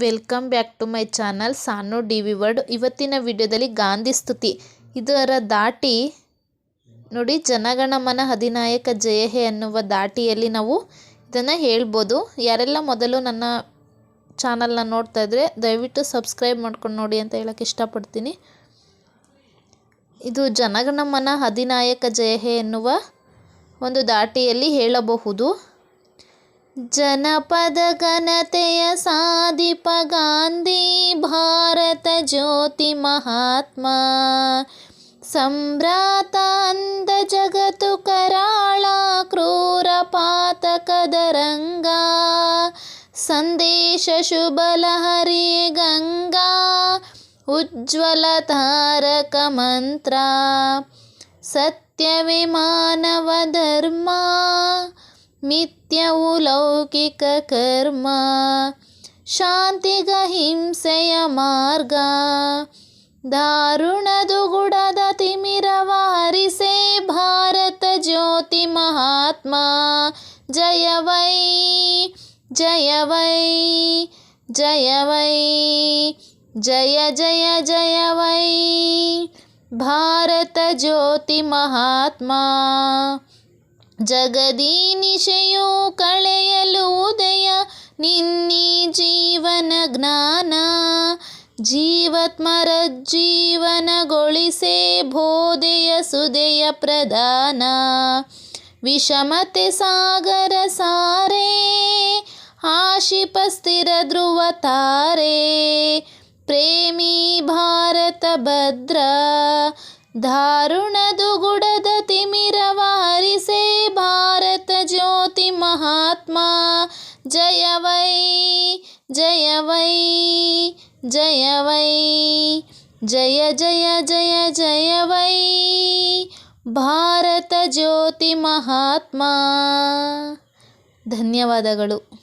Welcome back to my channel Sanu D V word. ಇವತ್ತಿನ ವಿಡಿಯೋದಲ್ಲಿ ಗಾಂಧಿ ಸ್ತುತಿ ಇದರ ದಾಟಿ ನೋಡಿ, ಜನಗಣಮನ ಅಧಿನಾಯಕ ಜಯ ಹೇ ಅನ್ನುವ ದಾಟಿಯಲ್ಲಿ ನಾವು ಇದನ್ನು ಹೇಳ್ಬೋದು. ಯಾರೆಲ್ಲ ಮೊದಲು ನನ್ನ ಚಾನಲ್ನ ನೋಡ್ತಾ ಇದ್ರೆ ದಯವಿಟ್ಟು ಸಬ್ಸ್ಕ್ರೈಬ್ ಮಾಡ್ಕೊಂಡು ನೋಡಿ ಅಂತ ಹೇಳಕ್ಕೆ ಇಷ್ಟಪಡ್ತೀನಿ. ಇದು ಜನಗಣಮನ ಅಧಿನಾಯಕ ಜಯ ಹೇ ಎನ್ನುವ ಒಂದು ದಾಟಿಯಲ್ಲಿ ಹೇಳಬಹುದು. ಜನಪದ ಘನತೆಯ ಸಾಧಿಪ ಗಾಂಧಿ, ಭಾರತ ಜ್ಯೋತಿ ಮಹಾತ್ಮ, ಸಂಭ್ರಾತ ಅಂದ ಜಗತ್ತು ಕರಾಳ, ಕ್ರೂರ ಪಾತಕದ ರಂಗ, ಸಂದೇಶ ಶುಭ ಲಹರಿ ಗಂಗಾ, ಉಜ್ವಲ ತಾರಕ ಮಂತ್ರ, ಸತ್ಯವೇ ಮಾನವ ಧರ್ಮ, ಮಿಥ್ಯವು ಲೌಕಿಕ ಕರ್ಮ, ಶಾಂತಿಗ ಹಿಂಸೆಯ ಮಾರ್ಗ, ದಾರುಣದುಗುಡದ ತಿಮಿರವ ಹರಿಸೆ, ಭಾರತ ಜ್ಯೋತಿ ಮಹಾತ್ಮ, ಜಯ ವೈ ಜಯ ವೈ ಜಯ ವೈ, ಜಯ ಜಯ ಜಯ ವೈ, ಭಾರತ ಜ್ಯೋತಿ ಮಹಾತ್ಮ. ಜಗದೀ ನಿಶೆಯು ಕಳೆಯಲು ಉದಯ, ನಿನ್ನೀ ಜೀವನ ಜ್ಞಾನ, ಜೀವತ್ಮರ ಜೀವನಗೊಳಿಸೆ, ಬೋಧೆಯ ಸುದೆಯ ಪ್ರಧಾನ, ವಿಷಮತೆ ಸಾಗರ ಸಾರೆ, ಆಶಿಪ ಸ್ಥಿರ ಧ್ರುವ ತಾರೆ, ಪ್ರೇಮಿ ಭಾರತ ಭದ್ರ, ದಾರುಣದುಗುಡದ ತಿಮಿರವ ಹರಿಸೆ, ಭಾರತ ಜ್ಯೋತಿ ಮಹಾತ್ಮ, ಜಯ ವೈ ಜಯ ವೈ ಜಯ ವೈ, ಜಯ ಜಯ ಜಯ ಜಯ ವೈ, ಭಾರತ ಜ್ಯೋತಿ ಮಹಾತ್ಮ. ಧನ್ಯವಾದಗಳು.